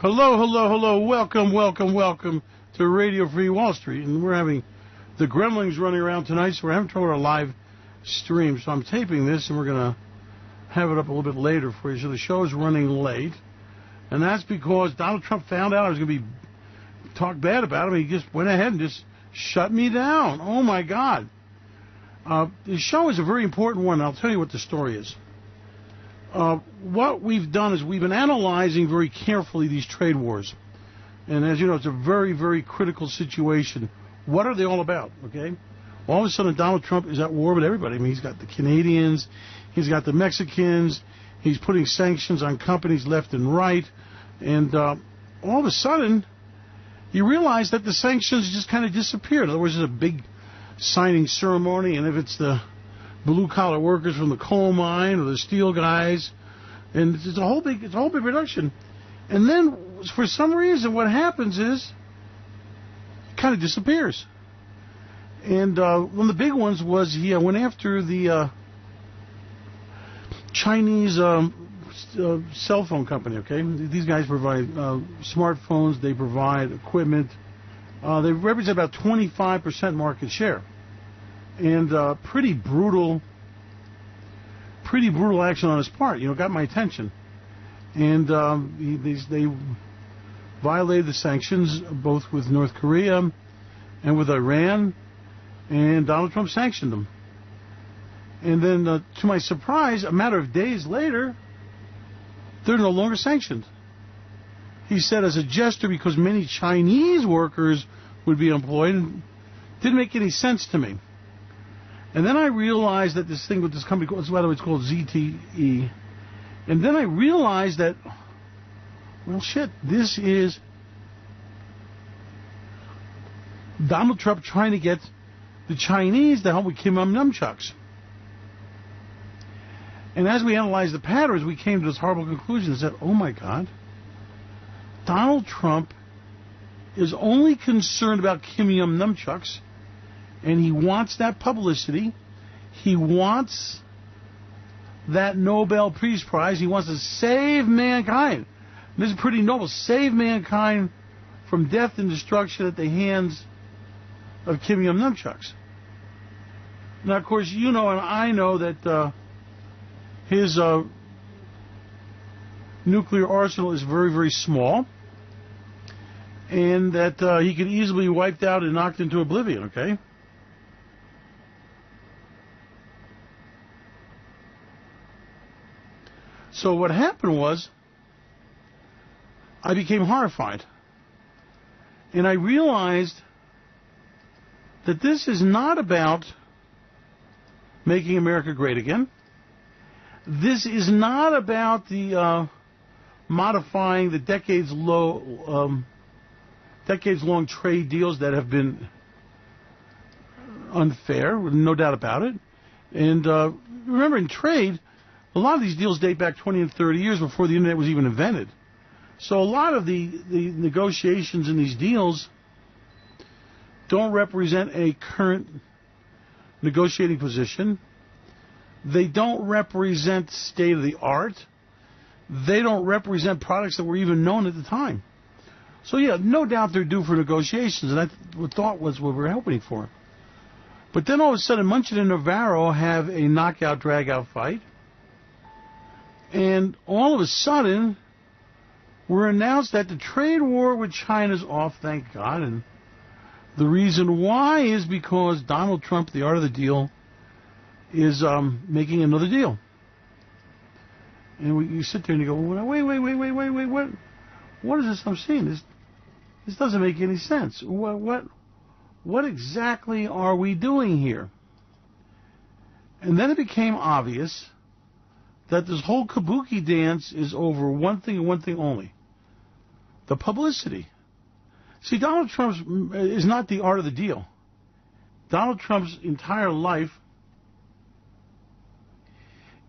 Hello, hello, hello. Welcome, welcome, welcome to Radio Free Wall Street. And we're having the gremlins running around tonight, so we're having trouble with our live stream. So I'm taping this, and we're going to have it up a little bit later for you. So the show is running late. And that's because Donald Trump found out I was going to be talk bad about him. He just went ahead and just shut me down. Oh, my God. The show is a very important one. I'll tell you what the story is. What we've done is we've been analyzing very carefully these trade wars. And as you know, it's a very, very critical situation. What are they all about, okay? All of a sudden, Donald Trump is at war with everybody. I mean, he's got the Canadians, he's got the Mexicans, he's putting sanctions on companies left and right. And all of a sudden, you realize that the sanctions just kind of disappeared. In other words, there's a big signing ceremony, and if it's the blue-collar workers from the coal mine or the steel guys, and it's a whole big production. And then, for some reason, what happens is it kind of disappears. And one of the big ones was he went after the Chinese cell phone company, okay? These guys provide smartphones, they provide equipment. They represent about 25% market share. And pretty brutal action on his part. You know, got my attention. And they violated the sanctions both with North Korea and with Iran, and Donald Trump sanctioned them. And then, to my surprise, a matter of days later, they're no longer sanctioned. He said as a gesture because many Chinese workers would be employed. It didn't make any sense to me. And then I realized that this thing with this company, by the way, it's called ZTE. And then I realized that, well, shit, this is Donald Trump trying to get the Chinese to help with Kim Jong Nun Chucks. And as we analyzed the patterns, we came to this horrible conclusion and said, oh, my God, Donald Trump is only concerned about Kim Jong Nun Chucks. And he wants that publicity. He wants that Nobel Peace Prize. He wants to save mankind. And this is pretty noble. Save mankind from death and destruction at the hands of Kim Jong Nun Chucks. Now, of course, you know and I know that his nuclear arsenal is very, very small. And that he could easily be wiped out and knocked into oblivion, okay? So what happened was, I became horrified. And I realized that this is not about making America great again. This is not about the modifying the decades-long trade deals that have been unfair, no doubt about it. And remember, in trade, a lot of these deals date back 20 and 30 years before the Internet was even invented. So a lot of the negotiations in these deals don't represent a current negotiating position. They don't represent state-of-the-art. They don't represent products that were even known at the time. So, yeah, no doubt they're due for negotiations, and I thought was what we were hoping for. But then all of a sudden, Munchin and Navarro have a knockout, drag-out fight. And all of a sudden, we're announced that the trade war with China's off, thank God. And the reason why is because Donald Trump, the art of the deal, is making another deal. And you sit there and you go, wait, what is this I'm seeing? This doesn't make any sense. What exactly are we doing here? And then it became obvious that this whole kabuki dance is over one thing and one thing only: the publicity. See, Donald Trump is not the art of the deal. Donald Trump's entire life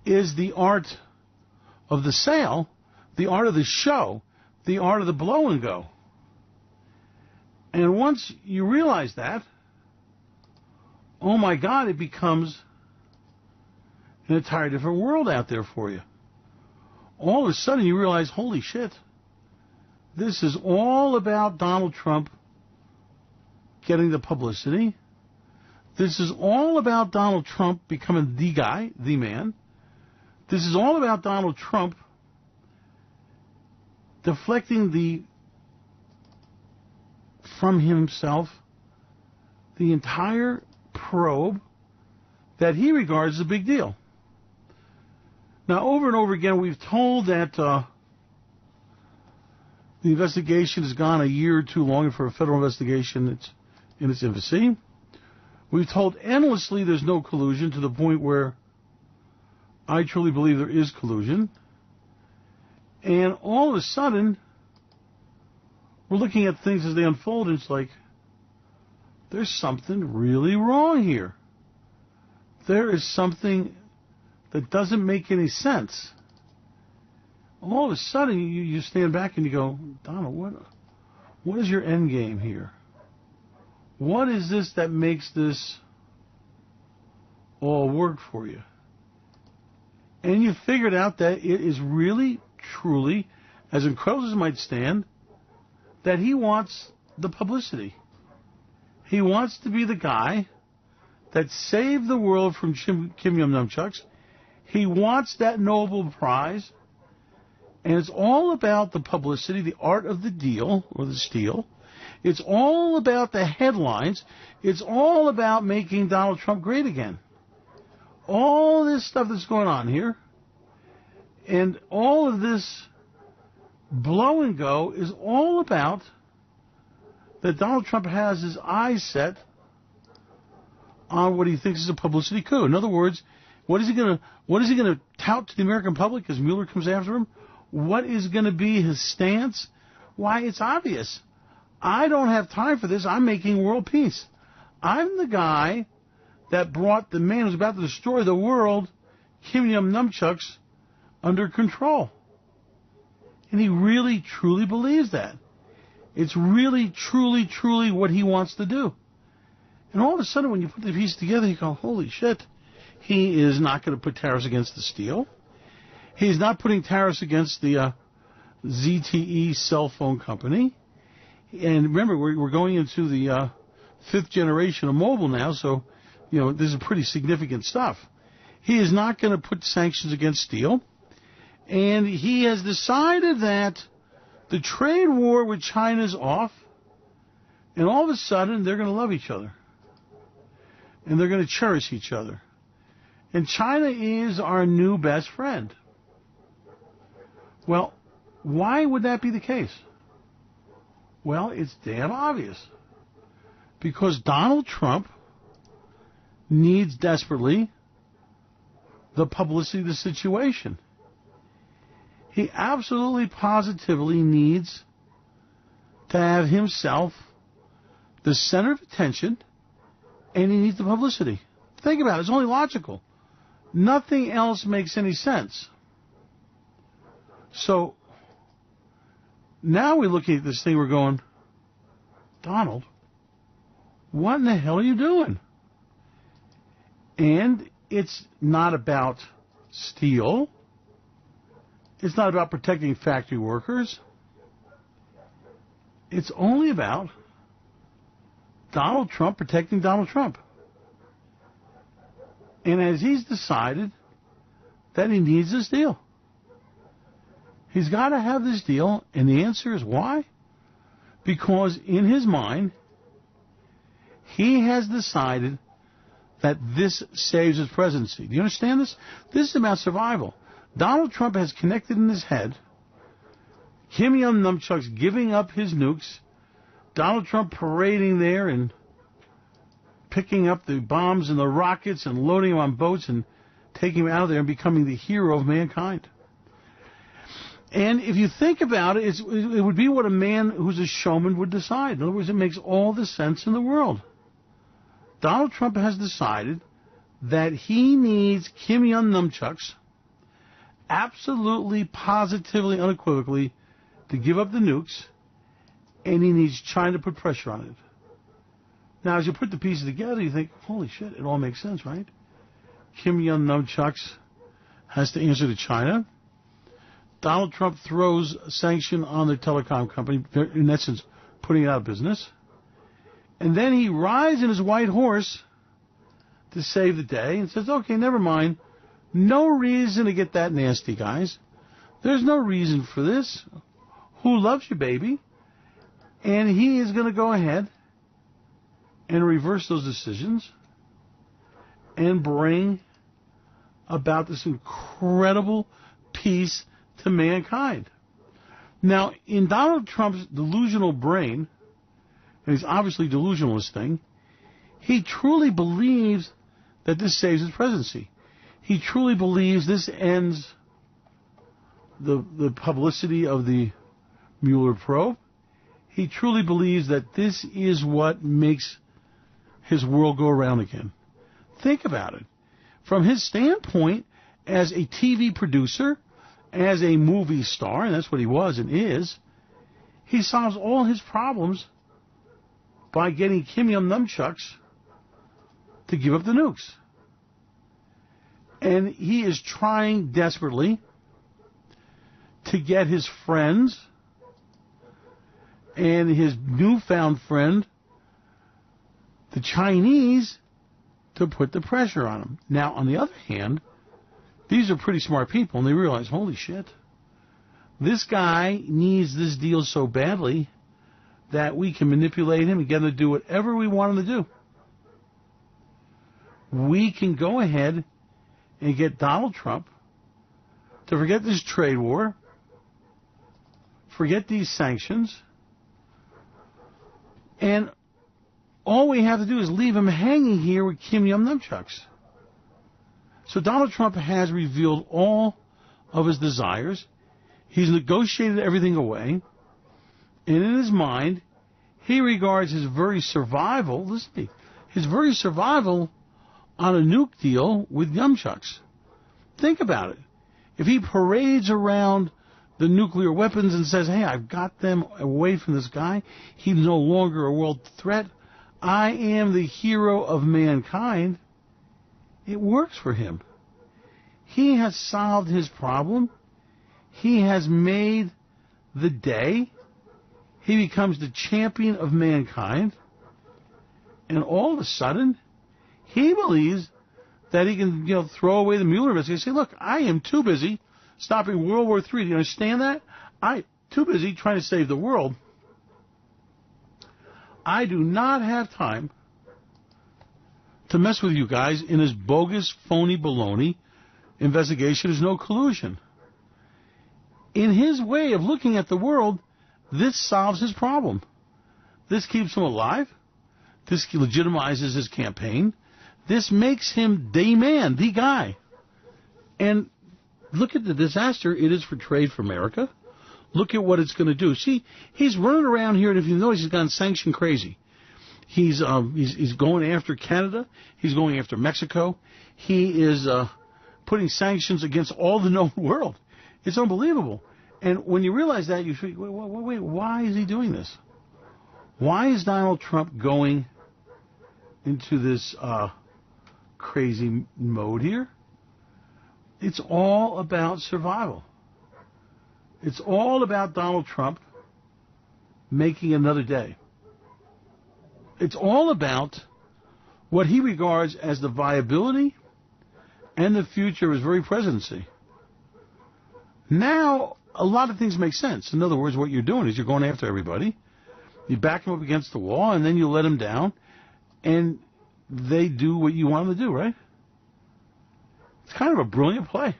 is the art of the sale, the art of the show, the art of the blow and go. And once you realize that, oh my God, it becomes an entirely different world out there for you. All of a sudden you realize, holy shit, this is all about Donald Trump getting the publicity. This is all about Donald Trump becoming the guy, the man. This is all about Donald Trump deflecting from himself the entire probe that he regards as a big deal. Now, over and over again, we've told that the investigation has gone a year or too long for a federal investigation. It's in its infancy. We've told endlessly there's no collusion, to the point where I truly believe there is collusion. And all of a sudden, we're looking at things as they unfold, and it's like, there's something really wrong here. There is something that doesn't make any sense. All of a sudden, you stand back and you go, Donald, what is your end game here? What is this that makes this all work for you? And you figured out that it is really, truly, as incredible as it might stand, that he wants the publicity. He wants to be the guy that saved the world from Kim Jong Nun Chucks. He wants that Nobel Prize. And it's all about the publicity, the art of the deal, or the steal. It's all about the headlines. It's all about making Donald Trump great again. All this stuff that's going on here, and all of this blow and go, is all about that Donald Trump has his eyes set on what he thinks is a publicity coup. In other words, what is he going to tout to the American public as Mueller comes after him? What is going to be his stance? Why, it's obvious. I don't have time for this. I'm making world peace. I'm the guy that brought the man who's about to destroy the world, Kim Jong Nun Chucks, under control. And he really, truly believes that. It's really, truly, truly what he wants to do. And all of a sudden, when you put the pieces together, you go, holy shit. He is not going to put tariffs against the steel. He's not putting tariffs against the ZTE cell phone company. And remember, we're going into the fifth generation of mobile now, so, this is pretty significant stuff. He is not going to put sanctions against steel. And he has decided that the trade war with China is off, and all of a sudden, they're going to love each other. And they're going to cherish each other. And China is our new best friend. Well, why would that be the case? Well, it's damn obvious. Because Donald Trump needs desperately the publicity of the situation. He absolutely, positively needs to have himself the center of attention, and he needs the publicity. Think about it. It's only logical. Nothing else makes any sense. So, now we're looking at this thing, we're going, Donald, what in the hell are you doing? And it's not about steel. It's not about protecting factory workers. It's only about Donald Trump protecting Donald Trump. And as he's decided that he needs this deal. He's got to have this deal, and the answer is why? Because in his mind, he has decided that this saves his presidency. Do you understand this? This is about survival. Donald Trump has connected in his head Kim Jong Nun Chucks giving up his nukes, Donald Trump parading there and picking up the bombs and the rockets and loading them on boats and taking them out of there and becoming the hero of mankind. And if you think about it, it would be what a man who's a showman would decide. In other words, it makes all the sense in the world. Donald Trump has decided that he needs Kim Jong Nun Chucks absolutely, positively, unequivocally to give up the nukes, and he needs China to put pressure on it. Now, as you put the pieces together, you think, holy shit, it all makes sense, right? Kim Jong Nun Chucks has to answer to China. Donald Trump throws a sanction on the telecom company, in essence, putting it out of business. And then he rides in his white horse to save the day and says, okay, never mind. No reason to get that nasty, guys. There's no reason for this. Who loves you, baby? And he is going to go ahead and reverse those decisions and bring about this incredible peace to mankind. Now, in Donald Trump's delusional brain, and he's obviously delusional this thing, he truly believes that this saves his presidency. He truly believes this ends the publicity of the Mueller probe. He truly believes that this is what makes his world go around again. Think about it. From his standpoint, as a TV producer, as a movie star, and that's what he was and is, he solves all his problems by getting Kim Jong Nun Chucks to give up the nukes. And he is trying desperately to get his friends and his newfound friend, the Chinese, to put the pressure on him. Now, on the other hand, these are pretty smart people, and they realize, holy shit, this guy needs this deal so badly that we can manipulate him and get him to do whatever we want him to do. We can go ahead and get Donald Trump to forget this trade war, forget these sanctions, and all we have to do is leave him hanging here with Kim Jong Nun Chucks. So Donald Trump has revealed all of his desires. He's negotiated everything away. And in his mind, he regards his very survival, listen to me, his very survival on a nuke deal with Chucks. Think about it. If he parades around the nuclear weapons and says, hey, I've got them away from this guy, he's no longer a world threat, I am the hero of mankind, it works for him. He has solved his problem. He has made the day. He becomes the champion of mankind. And all of a sudden, he believes that he can, throw away the Mueller investigation and say, look, I am too busy stopping World War III. Do you understand that? I'm too busy trying to save the world. I do not have time to mess with you guys in this bogus, phony baloney investigation. There's no collusion. In his way of looking at the world, this solves his problem. This keeps him alive. This legitimizes his campaign. This makes him the man, the guy. And look at the disaster it is for trade for America. Look at what it's going to do. See, he's running around here, and if you notice, he's gone sanction crazy. He's going after Canada. He's going after Mexico. He is putting sanctions against all the known world. It's unbelievable. And when you realize that, you think, wait, why is he doing this? Why is Donald Trump going into this crazy mode here? It's all about survival. It's all about Donald Trump making another day. It's all about what he regards as the viability and the future of his very presidency. Now, a lot of things make sense. In other words, what you're doing is you're going after everybody. You back them up against the wall, and then you let them down, and they do what you want them to do, right? It's kind of a brilliant play.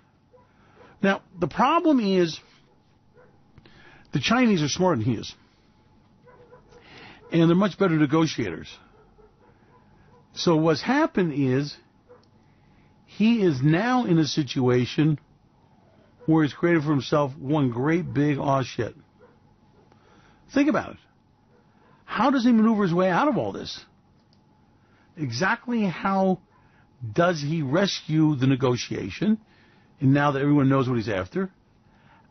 Now, the problem is the Chinese are smarter than he is. And they're much better negotiators. So what's happened is he is now in a situation where he's created for himself one great big aw shit. Think about it. How does he maneuver his way out of all this? Exactly how does he rescue the negotiation? And now that everyone knows what he's after,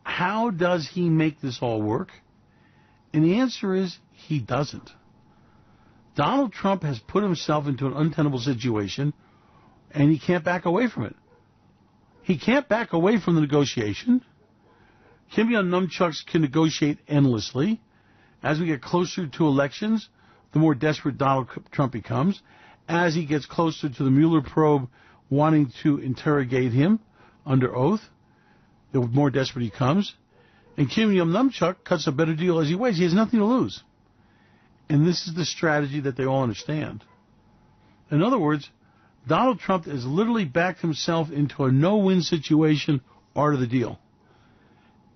how does he make this all work? And the answer is he doesn't. Donald Trump has put himself into an untenable situation, and he can't back away from it. He can't back away from the negotiation. Kim Jong Nun Chucks can negotiate endlessly. As we get closer to elections, the more desperate Donald Trump becomes. As he gets closer to the Mueller probe wanting to interrogate him under oath, the more desperate he comes. And Kim Jong Nun Chuck cuts a better deal as he waits. He has nothing to lose. And this is the strategy that they all understand. In other words, Donald Trump has literally backed himself into a no-win situation, art of the deal.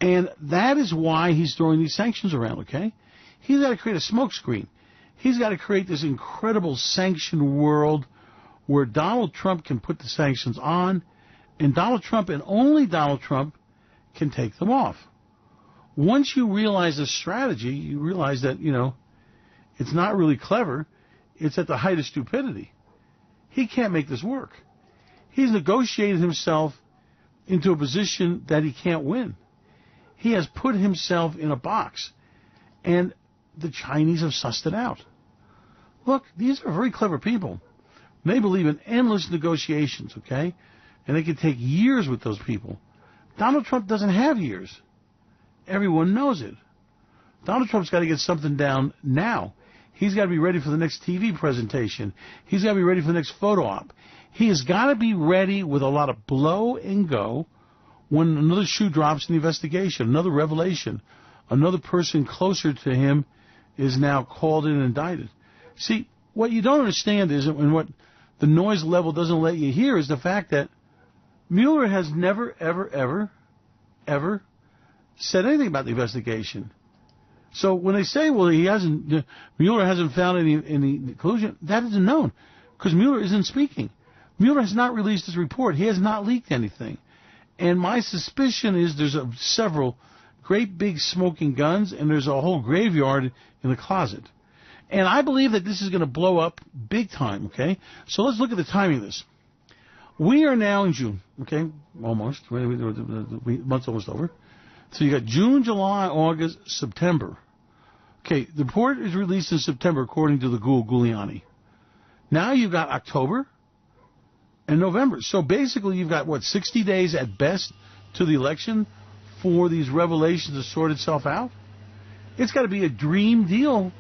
And that is why he's throwing these sanctions around, okay? He's got to create a smokescreen. He's got to create this incredible sanctioned world where Donald Trump can put the sanctions on, and Donald Trump and only Donald Trump can take them off. Once you realize the strategy, you realize that, it's not really clever. It's at the height of stupidity. He can't make this work. He's negotiated himself into a position that he can't win. He has put himself in a box, and the Chinese have sussed it out. Look, these are very clever people. They believe in endless negotiations, okay? And they can take years with those people. Donald Trump doesn't have years. Everyone knows it. Donald Trump's got to get something down now. He's got to be ready for the next TV presentation. He's got to be ready for the next photo op. He has got to be ready with a lot of blow and go when another shoe drops in the investigation, another revelation, another person closer to him is now called in and indicted. See, what you don't understand is, and what the noise level doesn't let you hear, is the fact that Mueller has never, ever said anything about the investigation. So when they say, well, Mueller hasn't found any collusion, that isn't known, because Mueller isn't speaking. Mueller has not released his report. He has not leaked anything. And my suspicion is there's several great big smoking guns, and there's a whole graveyard in the closet. And I believe that this is going to blow up big time, okay? So let's look at the timing of this. We are now in June, okay? Almost. The month's almost over. So you got June, July, August, September. Okay, the report is released in September, according to the Giuliani. Now you've got October and November. So basically you've got, 60 days at best to the election for these revelations to sort itself out? It's got to be a dream deal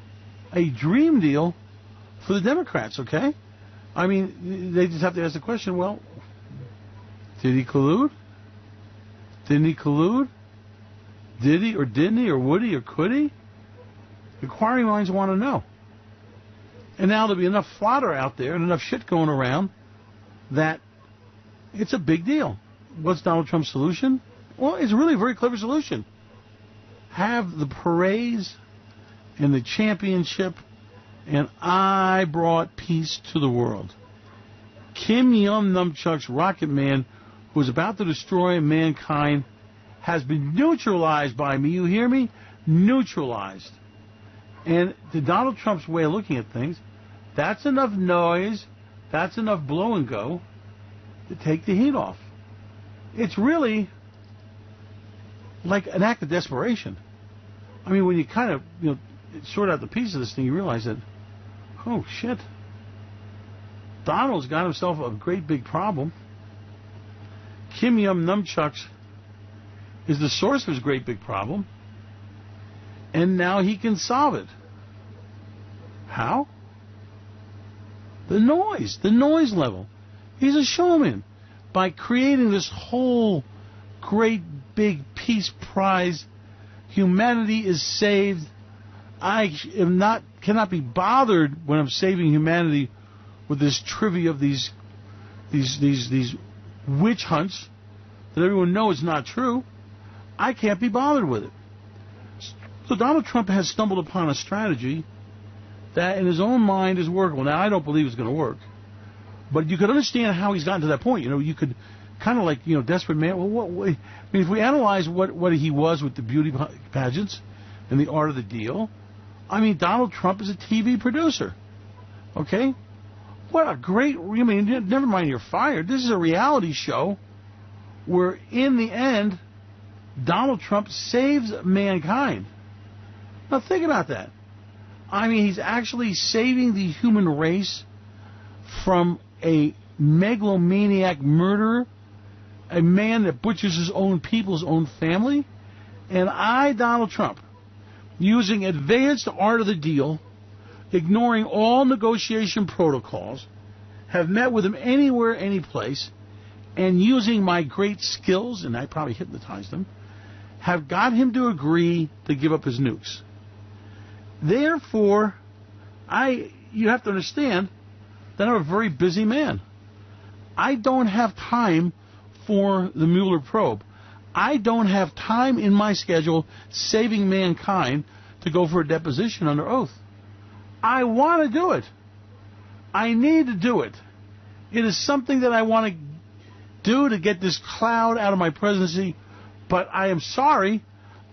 for the Democrats, okay? I mean, they just have to ask the question, well, did he collude? Didn't he collude? Did he or didn't he or would he or could he? Inquiring minds want to know. And now there'll be enough fodder out there and enough shit going around that it's a big deal. What's Donald Trump's solution? Well, it's really a very clever solution. Have the parades and the championship, and I brought peace to the world. Kim Jong Nun Chucks, Rocket Man, who is about to destroy mankind, has been neutralized by me. You hear me? Neutralized. And to Donald Trump's way of looking at things, that's enough noise, that's enough blow and go to take the heat off. It's really like an act of desperation. I mean, when you kind of, sort out the piece of this thing, you realize that, oh, shit, Donald's got himself a great big problem. Kim Jong Nun Chucks is the source of his great big problem, and now he can solve it. How? The noise level. He's a showman. By creating this whole great big peace prize, humanity is saved. I cannot be bothered when I'm saving humanity with this trivia of these witch hunts that everyone knows is not true. I can't be bothered with it. So Donald Trump has stumbled upon a strategy that in his own mind is workable. Now, I don't believe it's going to work. But you could understand how he's gotten to that point. You could kind of like, desperate man. Well, if we analyze what he was with the beauty pageants and the art of the deal, Donald Trump is a TV producer. Okay? What a great, never mind you're fired. This is a reality show where, in the end, Donald Trump saves mankind. Now, think about that. He's actually saving the human race from a megalomaniac murderer, a man that butchers his own people, his own family, And I, Donald Trump, using advanced art of the deal, ignoring all negotiation protocols, have met with him anywhere, any place, and using my great skills, and I probably hypnotized him, have got him to agree to give up his nukes. Therefore, you have to understand that I'm a very busy man. I don't have time for the Mueller probe. I don't have time in my schedule saving mankind to go for a deposition under oath. I want to do it. I need to do it. It is something that I want to do to get this cloud out of my presidency, but I am sorry,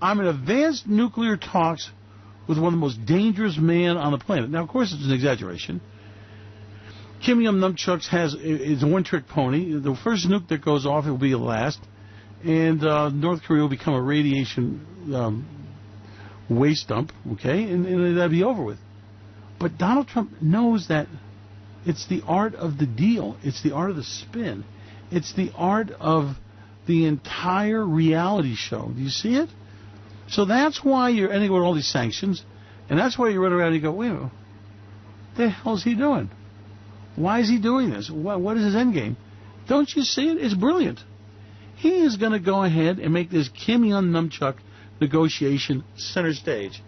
I'm in advanced nuclear talks with one of the most dangerous men on the planet. Now, of course, it's an exaggeration. Kim Jong Nun Chucks is a one-trick pony. The first nuke that goes off, it will be the last, and North Korea will become a radiation waste dump, okay, and that'll be over with. But Donald Trump knows that it's the art of the deal. It's the art of the spin. It's the art of the entire reality show. Do you see it? So that's why you're ending with all these sanctions, and that's why you run around and you go, wait a minute, what the hell is he doing? Why is he doing this? What is his end game? Don't you see it? It's brilliant. He is going to go ahead and make this Kim Jong Nun Chucks negotiation center stage.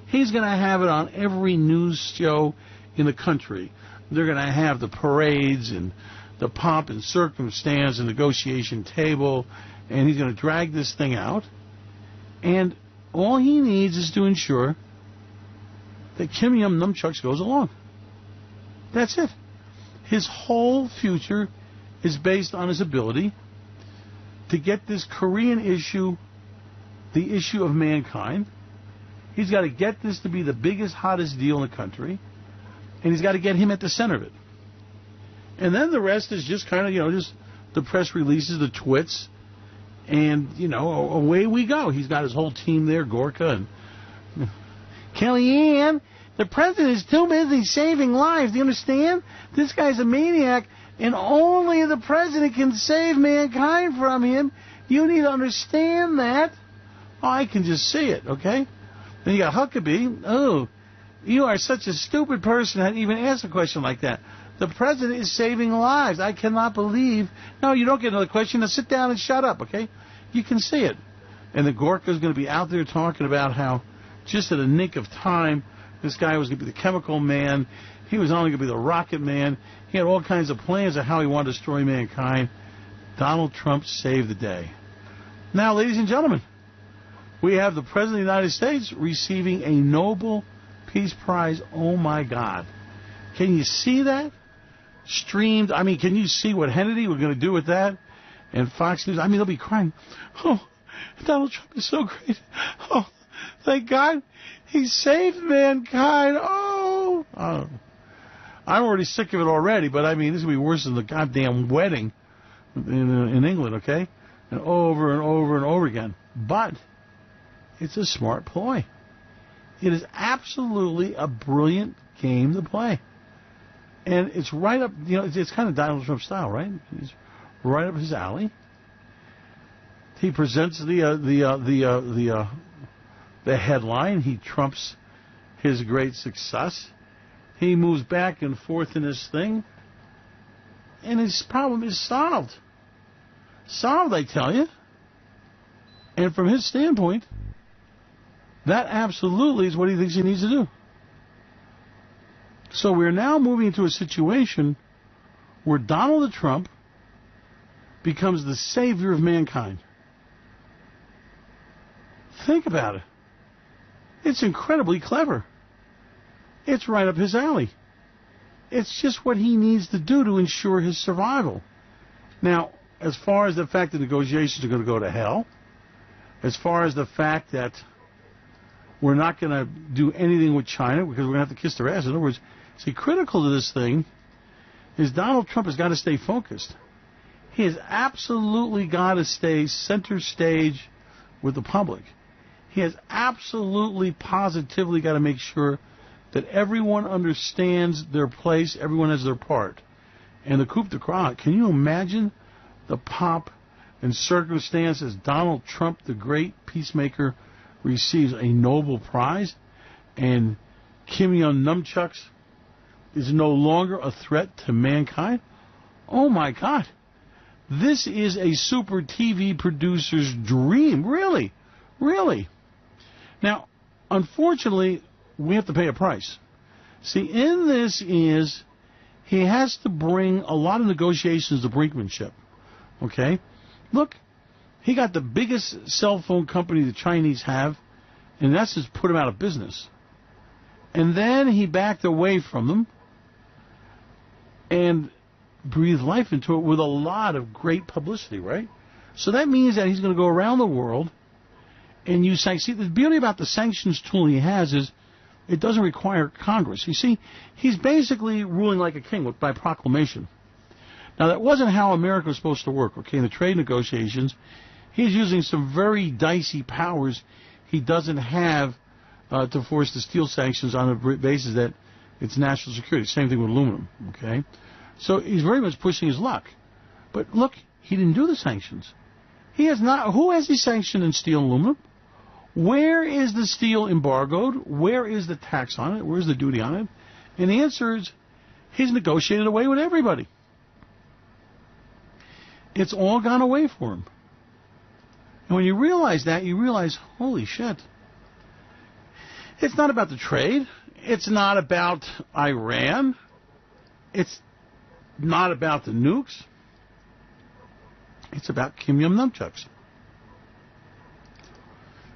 He's going to have it on every news show in the country. They're going to have the parades and the pomp and circumstance and negotiation table, and he's going to drag this thing out. And all he needs is to ensure that Kim Jong Nun Chucks goes along. That's it. His whole future is based on his ability to get this Korean issue, the issue of mankind. He's got to get this to be the biggest, hottest deal in the country, and he's got to get him at the center of it. And then the rest is just kind of, just the press releases, the twits, and, away we go. He's got his whole team there, Gorka and Kellyanne. The president is too busy saving lives. Do you understand? This guy's a maniac, and only the president can save mankind from him. You need to understand that. Oh, I can just see it, okay? Then you got Huckabee. Oh, you are such a stupid person to even ask a question like that. The president is saving lives. I cannot believe. No, you don't get another question. Now sit down and shut up, okay? You can see it. And the Gorka's going to be out there talking about how just at a nick of time, this guy was going to be the chemical man. He was only going to be the rocket man. He had all kinds of plans of how he wanted to destroy mankind. Donald Trump saved the day. Now, ladies and gentlemen, we have the President of the United States receiving a Nobel Peace Prize. Oh, my God. Can you see that? Streamed. I mean, can you see what Hannity was going to do with that? And Fox News. I mean, they'll be crying. Oh, Donald Trump is so great. Oh, thank God. He saved mankind. Oh. I'm already sick of it already, but I mean, this will be worse than the goddamn wedding in England, okay? And over and over and over again. But it's a smart ploy. It is absolutely a brilliant game to play. And it's right up, it's kind of Donald Trump style, right? It's right up his alley. He presents the headline. He trumps his great success. He moves back and forth in this thing, and his problem is solved. Solved, I tell you. And from his standpoint, that absolutely is what he thinks he needs to do. So we're now moving into a situation where Donald Trump becomes the savior of mankind. Think about it. It's incredibly clever. It's right up his alley. It's just what he needs to do to ensure his survival. Now, as far as the fact that negotiations are going to go to hell, as far as the fact that we're not going to do anything with China because we're going to have to kiss their ass. In other words, see, critical to this thing is Donald Trump has got to stay focused. He has absolutely got to stay center stage with the public. He has absolutely, positively got to make sure that everyone understands their place, everyone has their part. And the coup de grace, can you imagine the pomp and circumstance as Donald Trump, the great peacemaker, receives a Nobel Prize, and Kim Jong Nun Chucks is no longer a threat to mankind? Oh my God. This is a super TV producer's dream. Really? Really? Now, unfortunately, we have to pay a price. See, in this is he has to bring a lot of negotiations to brinkmanship. Okay? Look, he got the biggest cell phone company the Chinese have, and that's just put him out of business. And then he backed away from them and breathed life into it with a lot of great publicity, right? So that means that he's going to go around the world and use sanctions. See, the beauty about the sanctions tool he has is it doesn't require Congress. You see, he's basically ruling like a king by proclamation. Now, that wasn't how America was supposed to work, okay? In the trade negotiations, he's using some very dicey powers he doesn't have to force the steel sanctions on a basis that it's national security. Same thing with aluminum, okay? So he's very much pushing his luck. But look, he didn't do the sanctions. He has not. Who has he sanctioned in steel and aluminum? Where is the steel embargoed? Where is the tax on it? Where's the duty on it? And the answer is he's negotiated away with everybody. It's all gone away for him. And when you realize that, you realize, holy shit. It's not about the trade. It's not about Iran. It's not about the nukes. It's about Kim Jong Nun Chucks.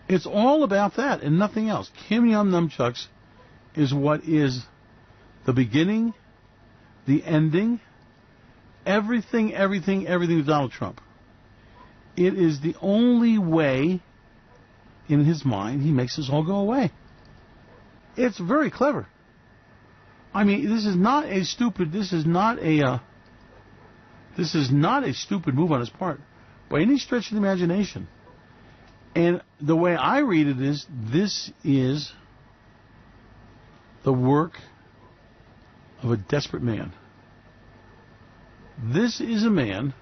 It's all about that and nothing else. Kim Jong Nun Chucks is what is the beginning, the ending, everything with Donald Trump. It is the only way, in his mind, he makes this all go away. It's very clever. I mean, this is not a stupid move on his part by any stretch of the imagination. And the way I read it is, this is the work of a desperate man. This is a man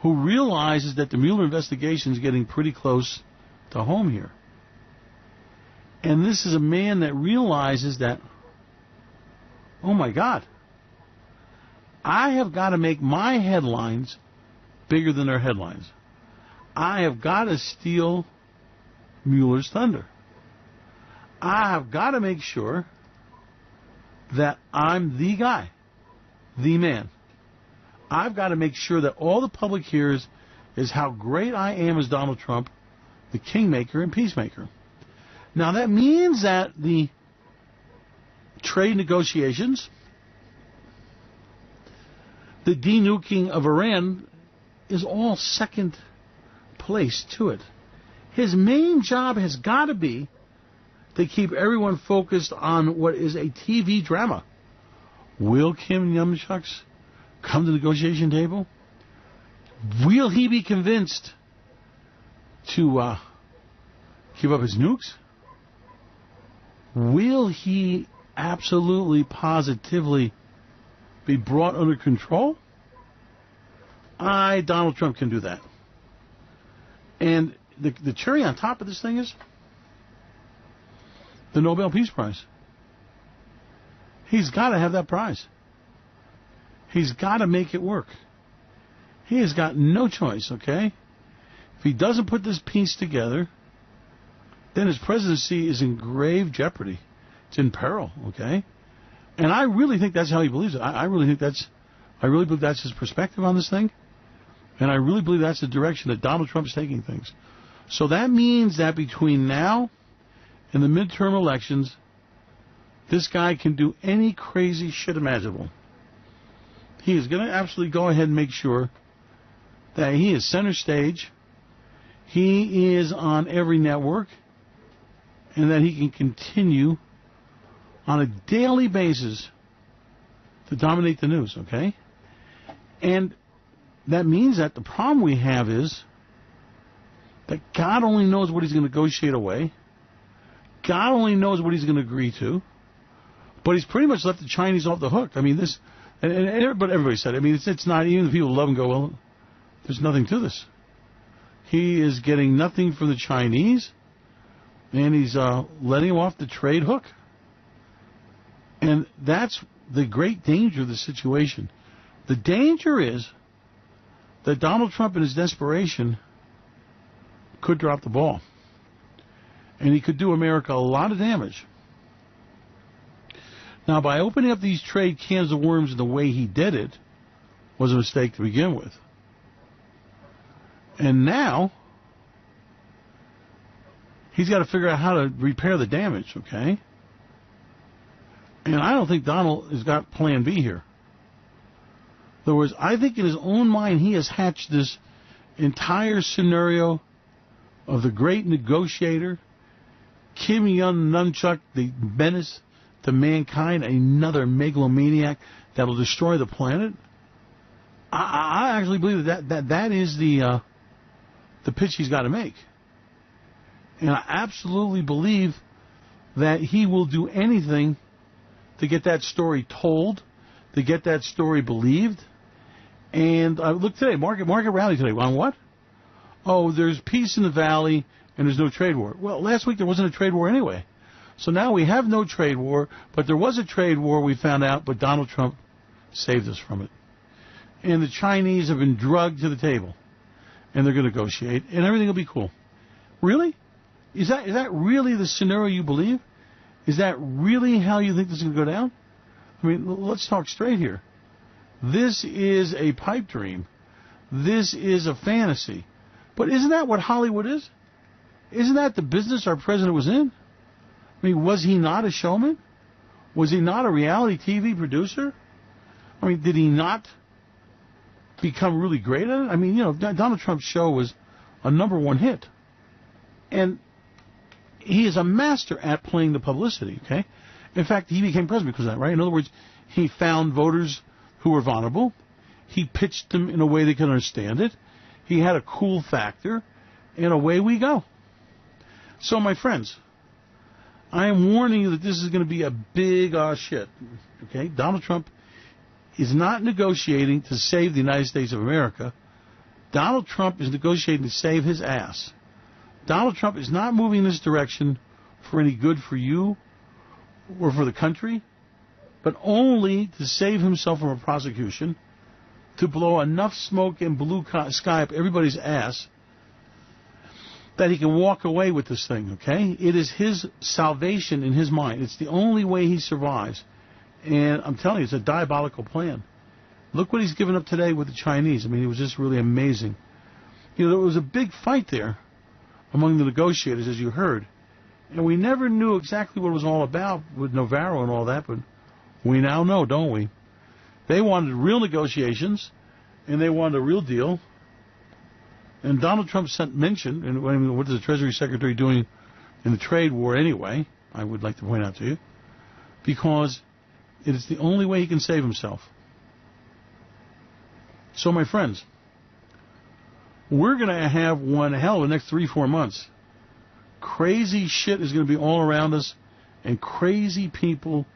who realizes that the Mueller investigation is getting pretty close to home here. And this is a man that realizes that, oh my God, I have got to make my headlines bigger than their headlines. I have got to steal Mueller's thunder. I have got to make sure that I'm the guy, the man. I've got to make sure that all the public hears is how great I am as Donald Trump, the kingmaker and peacemaker. Now that means that the trade negotiations, the denuking of Iran is all second place to it. His main job has got to be to keep everyone focused on what is a TV drama. Will Kim Jong Nun Chucks come to the negotiation table? Will he be convinced to give up his nukes? Will he absolutely, positively be brought under control? Donald Trump can do that. And the cherry on top of this thing is the Nobel Peace Prize. He's got to have that prize. He's got to make it work. He has got no choice, okay? If he doesn't put this piece together, then his presidency is in grave jeopardy. It's in peril, okay? And I really think that's how he believes it. I really believe that's his perspective on this thing. And I really believe that's the direction that Donald Trump is taking things. So that means that between now and the midterm elections, this guy can do any crazy shit imaginable. He is going to absolutely go ahead and make sure that he is center stage, he is on every network, and that he can continue on a daily basis to dominate the news, okay? And that means that the problem we have is that God only knows what he's going to negotiate away. God only knows what he's going to agree to. But he's pretty much left the Chinese off the hook. I mean, this, but everybody said it. I mean, it's not, even the people who love him go, well, there's nothing to this. He is getting nothing from the Chinese, and he's letting him off the trade hook. And that's the great danger of the situation. The danger is that Donald Trump, in his desperation, could drop the ball. And he could do America a lot of damage. Now, by opening up these trade cans of worms in the way he did it, was a mistake to begin with. And now, he's got to figure out how to repair the damage, okay? And I don't think Donald has got plan B here. In other words, I think in his own mind he has hatched this entire scenario of the great negotiator, Kim Jong Nun Chucks, the menace to mankind, another megalomaniac that will destroy the planet. I actually believe that is the pitch he's got to make. And I absolutely believe that he will do anything to get that story told, to get that story believed. And look today, market rally today. On what? Oh, there's peace in the valley and there's no trade war. Well, last week there wasn't a trade war anyway. So now we have no trade war, but there was a trade war, we found out, but Donald Trump saved us from it. And the Chinese have been drugged to the table. And they're going to negotiate, and everything will be cool. Really? Is that really the scenario you believe? Is that really how you think this is going to go down? I mean, let's talk straight here. This is a pipe dream. This is a fantasy. But isn't that what Hollywood is? Isn't that the business our president was in? I mean, was he not a showman? Was he not a reality TV producer? I mean, did he not become really great at it? I mean, Donald Trump's show was a #1 hit. And he is a master at playing the publicity, okay? In fact, he became president because of that, right? In other words, he found voters who were vulnerable. He pitched them in a way they could understand it. He had a cool factor, and away we go. So, my friends, I am warning you that this is going to be a big shit, okay? Donald Trump is not negotiating to save the United States of America. Donald Trump is negotiating to save his ass. Donald Trump is not moving in this direction for any good for you or for the country, but only to save himself from a prosecution, to blow enough smoke and blue sky up everybody's ass that he can walk away with this thing, okay? It is his salvation in his mind. It's the only way he survives. And I'm telling you, it's a diabolical plan. Look what he's given up today with the Chinese. I mean, it was just really amazing. There was a big fight there among the negotiators, as you heard. And we never knew exactly what it was all about with Navarro and all that, but we now know, don't we? They wanted real negotiations, and they wanted a real deal. And Donald Trump mentioned, and what is the Treasury Secretary doing in the trade war anyway, I would like to point out to you, because it is the only way he can save himself. So, my friends, we're going to have one hell of the next 3-4 months. Crazy shit is going to be all around us, and crazy people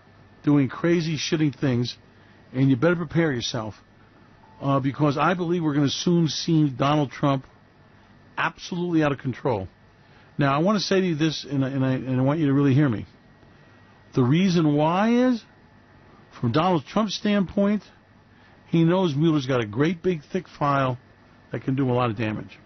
doing crazy shitting things, and you better prepare yourself, because I believe we're going to soon see Donald Trump absolutely out of control. Now, I want to say to you this, and I want you to really hear me. The reason why is, from Donald Trump's standpoint, he knows Mueller's got a great big thick file that can do a lot of damage.